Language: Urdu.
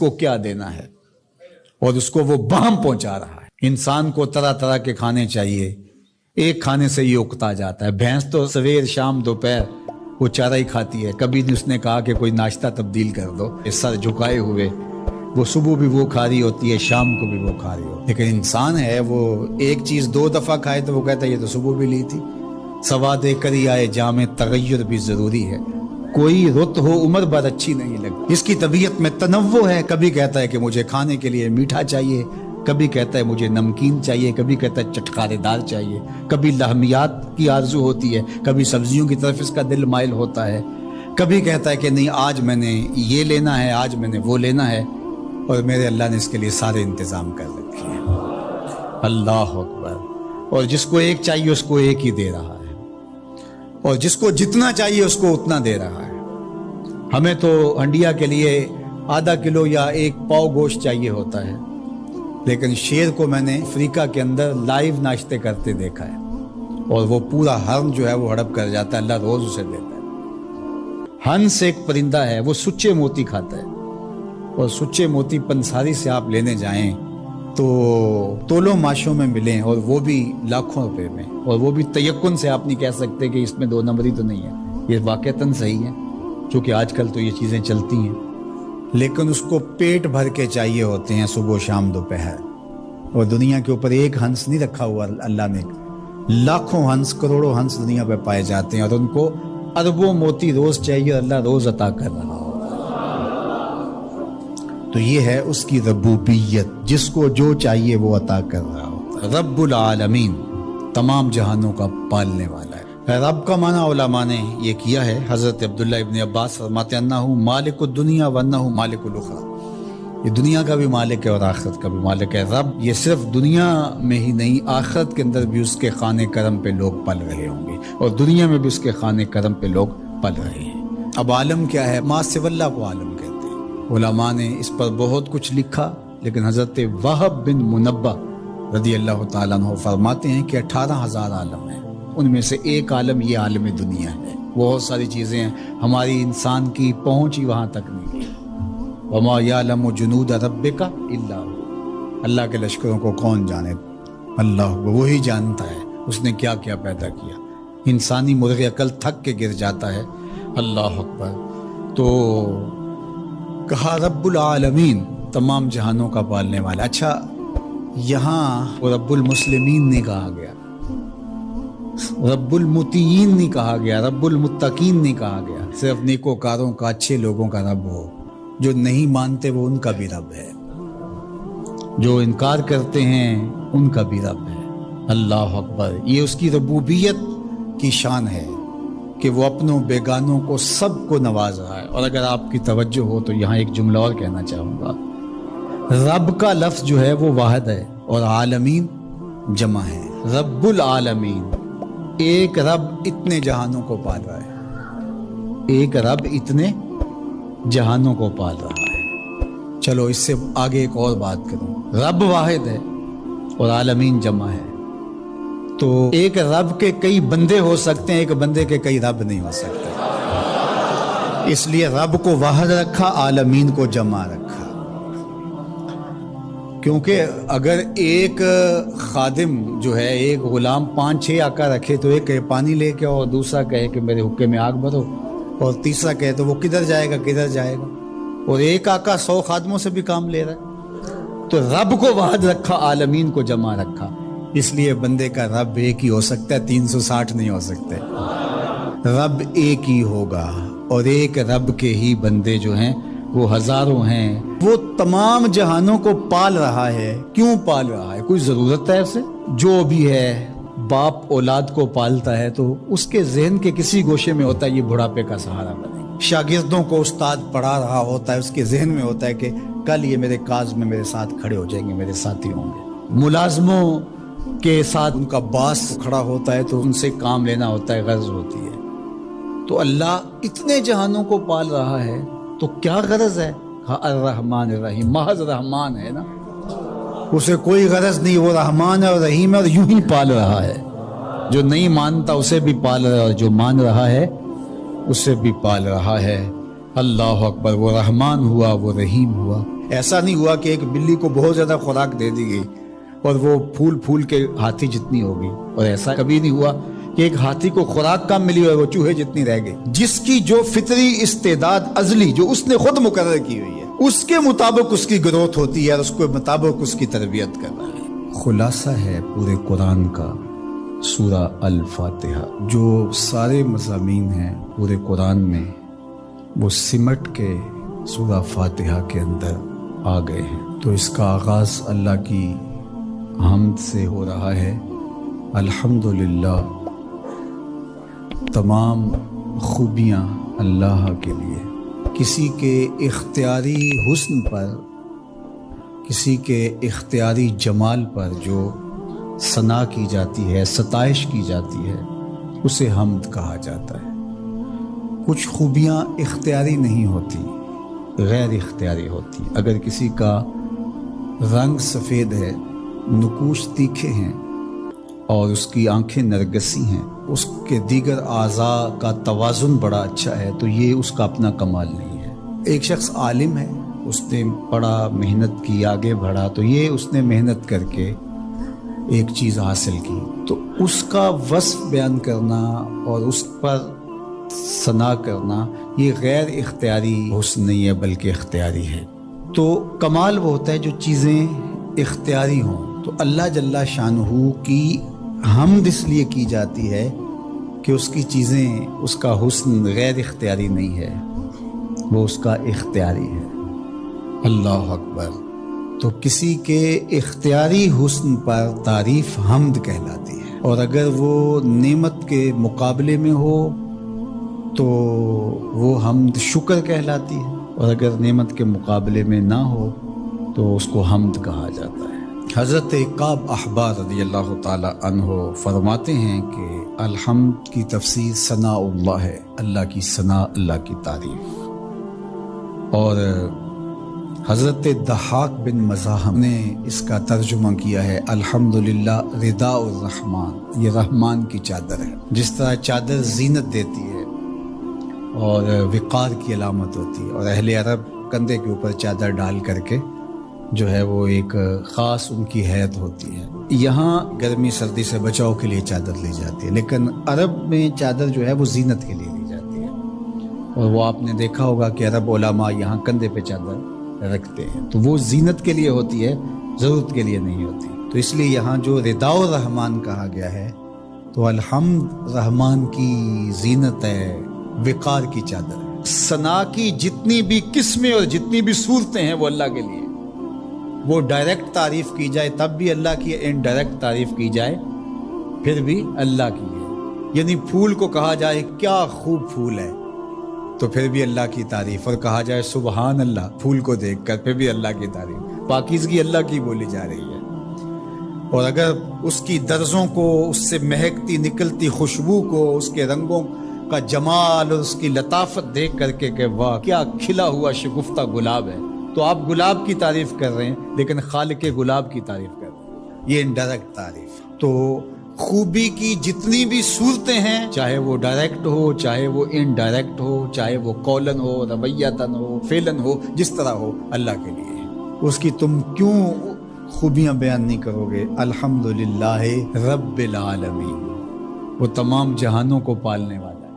کو کیا دینا ہے اور اس کو وہ بہم پہنچا رہا ہے۔ انسان کو طرح طرح کے کھانے چاہیے، ایک کھانے سے یہ اکتا جاتا ہے۔ بھینس تو سویر شام دوپہر وہ چارہ ہی کھاتی ہے، کبھی نہیں اس نے کہا کہ کوئی ناشتہ تبدیل کر دو۔ سر جھکائے ہوئے وہ صبح بھی وہ کھا رہی ہوتی ہے، شام کو بھی وہ کھا رہی ہوتی ہے، لیکن انسان ہے وہ ایک چیز 2 دفعہ کھائے تو وہ کہتا ہے یہ تو صبح بھی لی تھی۔ سواد کری آئے جامع تغیر بھی ضروری ہے، کوئی رت ہو عمر بھر اچھی نہیں لگتی۔ اس کی طبیعت میں تنوع ہے، کبھی کہتا ہے کہ مجھے کھانے کے لیے میٹھا چاہیے، کبھی کہتا ہے مجھے نمکین چاہیے، کبھی کہتا ہے چٹکارے دار چاہیے، کبھی لحمیات کی آرزو ہوتی ہے، کبھی سبزیوں کی طرف اس کا دل مائل ہوتا ہے، کبھی کہتا ہے کہ نہیں آج میں نے یہ لینا ہے، آج میں نے وہ لینا ہے، اور میرے اللہ نے اس کے لیے سارے انتظام کر رکھے ہیں۔ اللہ اکبر۔ اور جس کو ایک چاہیے اس کو ایک ہی دے رہا ہے، اور جس کو جتنا چاہیے اس کو اتنا دے رہا ہے۔ ہمیں تو ہنڈیا کے لیے ½ کلو یا 1 پاؤ گوشت چاہیے ہوتا ہے، لیکن شیر کو میں نے افریقہ کے اندر لائیو ناشتے کرتے دیکھا ہے، اور وہ پورا ہرم جو ہے وہ ہڑپ کر جاتا ہے، اللہ روز اسے دیتا ہے۔ ہنس ایک پرندہ ہے، وہ سچے موتی کھاتا ہے، اور سچے موتی پنساری سے آپ لینے جائیں تو تولوں ماشوں میں ملیں، اور وہ بھی لاکھوں روپے میں، اور وہ بھی تیقن سے آپ نہیں کہہ سکتے کہ اس میں 2 نمبری تو نہیں ہے، یہ واقعتاً صحیح ہے، چونکہ آج کل تو یہ چیزیں چلتی ہیں، لیکن اس کو پیٹ بھر کے چاہیے ہوتے ہیں صبح شام دوپہر۔ اور دنیا کے اوپر ایک ہنس نہیں رکھا ہوا اللہ نے، لاکھوں ہنس کروڑوں ہنس دنیا پہ پائے جاتے ہیں، اور ان کو اربوں موتی روز چاہیے، اور اللہ روز عطا کر رہا ہو۔ تو یہ ہے اس کی ربوبیت، جس کو جو چاہیے وہ عطا کر رہا ہوتا ہے۔ رب العالمین، تمام جہانوں کا پالنے والا ہے۔ رب کا معنی علماء نے یہ کیا ہے، حضرت عبداللہ ابن عباس فرماتے ہیں انہ مالک الدنیا وانہ مالک الاخرى، یہ دنیا کا بھی مالک ہے اور آخرت کا بھی مالک ہے۔ رب یہ صرف دنیا میں ہی نہیں، آخرت کے اندر بھی اس کے خانے کرم پہ لوگ پل رہے ہوں گے، اور دنیا میں بھی اس کے خانے کرم پہ لوگ پل رہے ہیں۔ اب عالم کیا ہے؟ ما سوی اللہ کو عالم کہتے ہیں۔ علماء نے اس پر بہت کچھ لکھا، لیکن حضرت وہب بن منبہ رضی اللہ تعالیٰ عنہ فرماتے ہیں کہ 18,000 عالم ہیں، ان میں سے ایک عالم یہ عالم دنیا ہے۔ بہت ساری چیزیں ہیں، ہماری انسان کی پہنچ ہی وہاں تک نہیں ہے۔ وما یعلم جنود ربک الا هو، اللہ کے لشکروں کو کون جانے؟ اللہ، وہی جانتا ہے اس نے کیا کیا پیدا کیا۔ انسانی مرغ عقل تھک کے گر جاتا ہے۔ اللہ اکبر۔ تو کہا رب العالمین، تمام جہانوں کا پالنے والا۔ اچھا، یہاں رب المسلمین نہیں کہا گیا، رب المطیعین نہیں کہا گیا، رب المتقین نہیں کہا گیا، صرف نیکوکاروں کا، اچھے لوگوں کا رب ہو۔ جو نہیں مانتے وہ ان کا بھی رب ہے، جو انکار کرتے ہیں ان کا بھی رب ہے۔ اللہ اکبر۔ یہ اس کی ربوبیت کی شان ہے کہ وہ اپنوں بیگانوں کو سب کو نواز رہا ہے۔ اور اگر آپ کی توجہ ہو تو یہاں ایک جملہ اور کہنا چاہوں گا، رب کا لفظ جو ہے وہ واحد ہے اور عالمین جمع ہے۔ رب العالمین، ایک رب اتنے جہانوں کو پال رہا ہے، ایک رب اتنے جہانوں کو پال رہا ہے۔ چلو اس سے آگے ایک اور بات کروں، رب واحد ہے اور عالمین جمع ہے، تو ایک رب کے کئی بندے ہو سکتے ہیں، ایک بندے کے کئی رب نہیں ہو سکتے۔ اس لیے رب کو واحد رکھا، عالمین کو جمع رکھا، کیونکہ اگر ایک خادم جو ہے، ایک غلام 5-6 آقا رکھے تو ایک کہے پانی لے کے، اور دوسرا کہے کہ میرے حقے میں آگ بھرو، اور تیسرا کہے تو وہ کدھر جائے گا کدھر جائے گا، اور ایک آقا 100 خادموں سے بھی کام لے رہا ہے۔ تو رب کو واحد رکھا، عالمین کو جمع رکھا، اس لیے بندے کا رب ایک ہی ہو سکتا ہے، 360 نہیں ہو سکتے۔ رب ایک ہی ہوگا، اور ایک رب کے ہی بندے جو ہیں وہ ہزاروں ہیں۔ وہ تمام جہانوں کو پال رہا ہے۔ کیوں پال رہا ہے؟ کوئی ضرورت ہے اسے؟ جو بھی ہے، باپ اولاد کو پالتا ہے تو اس کے ذہن کے کسی گوشے میں ہوتا ہے یہ بڑھاپے کا سہارا بنے۔ شاگردوں کو استاد پڑھا رہا ہوتا ہے، اس کے ذہن میں ہوتا ہے کہ کل یہ میرے کاز میں میرے ساتھ کھڑے ہو جائیں گے، میرے ساتھی ہوں گے۔ ملازموں کے ساتھ ان کا باس کھڑا ہوتا ہے تو ان سے کام لینا ہوتا ہے، غرض ہوتی ہے۔ تو اللہ اتنے جہانوں کو پال رہا ہے تو کیا غرض ہے؟ الرحمن الرحیم، محض رحمان ہے نا، اسے کوئی غرض نہیں، وہ رحمان ہے اور رحیم ہے، اور یوں ہی پال رہا ہے۔ جو نہیں مانتا اسے بھی پال رہا ہے، اور جو مان رہا ہے اسے بھی پال رہا ہے۔ اللہ اکبر۔ وہ رحمان ہوا، وہ رحیم ہوا۔ ایسا نہیں ہوا کہ ایک بلی کو بہت زیادہ خوراک دے دی گئی اور وہ پھول پھول کے ہاتھی جتنی ہوگی، اور ایسا کبھی نہیں ہوا کہ ایک ہاتھی کو خوراک کم ملی اور وہ چوہے جتنی رہ گئی۔ جس کی جو فطری استعداد ازلی جو اس نے خود مقرر کی ہوئی ہے، اس کے مطابق اس کی گروتھ ہوتی ہے اور اس کے مطابق اس کی تربیت کرنا ہے۔ خلاصہ ہے پورے قرآن کا سورہ الفاتحہ، جو سارے مضامین ہیں پورے قرآن میں وہ سمٹ کے سورہ فاتحہ کے اندر آ گئے ہیں۔ تو اس کا آغاز اللہ کی حمد سے ہو رہا ہے۔ الحمدللہ، تمام خوبیاں اللہ کے لیے۔ کسی کے اختیاری حسن پر، کسی کے اختیاری جمال پر جو ثنا کی جاتی ہے، ستائش کی جاتی ہے، اسے حمد کہا جاتا ہے۔ کچھ خوبیاں اختیاری نہیں ہوتی، غیر اختیاری ہوتی۔ اگر کسی کا رنگ سفید ہے، نقوش تیکھے ہیں اور اس کی آنکھیں نرگسی ہیں، اس کے دیگر اعضاء کا توازن بڑا اچھا ہے، تو یہ اس کا اپنا کمال نہیں ہے۔ ایک شخص عالم ہے، اس نے پڑھا، محنت کی، آگے بڑھا، تو یہ اس نے محنت کر کے ایک چیز حاصل کی، تو اس کا وصف بیان کرنا اور اس پر ثنا کرنا یہ غیر اختیاری حسن نہیں ہے بلکہ اختیاری ہے۔ تو کمال وہ ہوتا ہے جو چیزیں اختیاری ہوں۔ تو اللہ جل شانہ کی حمد اس لیے کی جاتی ہے کہ اس کی چیزیں، اس کا حسن غیر اختیاری نہیں ہے، وہ اس کا اختیاری ہے۔ اللہ اکبر۔ تو کسی کے اختیاری حسن پر تعریف حمد کہلاتی ہے، اور اگر وہ نعمت کے مقابلے میں ہو تو وہ حمد شکر کہلاتی ہے، اور اگر نعمت کے مقابلے میں نہ ہو تو اس کو حمد کہا جاتا ہے۔ حضرت کعب احبار رضی اللہ تعالی عنہ فرماتے ہیں کہ الحمد کی تفسیر ثناء اللہ ہے، اللہ کی ثنا، اللہ کی تعریف۔ اور حضرت ضحاک بن مزاحم نے اس کا ترجمہ کیا ہے الحمدللہ رداء الرحمن، یہ رحمان کی چادر ہے۔ جس طرح چادر زینت دیتی ہے اور وقار کی علامت ہوتی ہے، اور اہل عرب کندھے کے اوپر چادر ڈال کر کے جو ہے وہ ایک خاص ان کی حیت ہوتی ہے۔ یہاں گرمی سردی سے بچاؤ کے لیے چادر لی جاتی ہے، لیکن عرب میں چادر جو ہے وہ زینت کے لیے لی جاتی ہے، اور وہ آپ نے دیکھا ہوگا کہ عرب علماء یہاں کندھے پہ چادر رکھتے ہیں، تو وہ زینت کے لیے ہوتی ہے، ضرورت کے لیے نہیں ہوتی۔ تو اس لیے یہاں جو رداء الرحمن کہا گیا ہے، تو الحمد رحمان کی زینت ہے، وقار کی چادر ہے۔ ثنا کی جتنی بھی قسمیں اور جتنی بھی صورتیں ہیں وہ اللہ کے لیے، وہ ڈائریکٹ تعریف کی جائے تب بھی اللہ کی، انڈائریکٹ تعریف کی جائے پھر بھی اللہ کی ہے۔ یعنی پھول کو کہا جائے کیا خوب پھول ہے تو پھر بھی اللہ کی تعریف، اور کہا جائے سبحان اللہ پھول کو دیکھ کر، پھر بھی اللہ کی تعریف، پاکیزگی اللہ کی بولی جا رہی ہے۔ اور اگر اس کی درزوں کو، اس سے مہکتی نکلتی خوشبو کو، اس کے رنگوں کا جمال اور اس کی لطافت دیکھ کر کے کہ واہ کیا کھلا ہوا شگفتہ گلاب ہے، تو آپ گلاب کی تعریف کر رہے ہیں لیکن خالق گلاب کی تعریف کر رہے ہیں، یہ انڈائریکٹ تعریف۔ تو خوبی کی جتنی بھی صورتیں ہیں، چاہے وہ ڈائریکٹ ہو، چاہے وہ انڈائریکٹ ہو، چاہے وہ قولن ہو، رویتاً ہو، فعلاً ہو، جس طرح ہو، اللہ کے لیے ہے۔ اس کی تم کیوں خوبیاں بیان نہیں کرو گے؟ الحمدللہ رب العالمین، وہ تمام جہانوں کو پالنے والا۔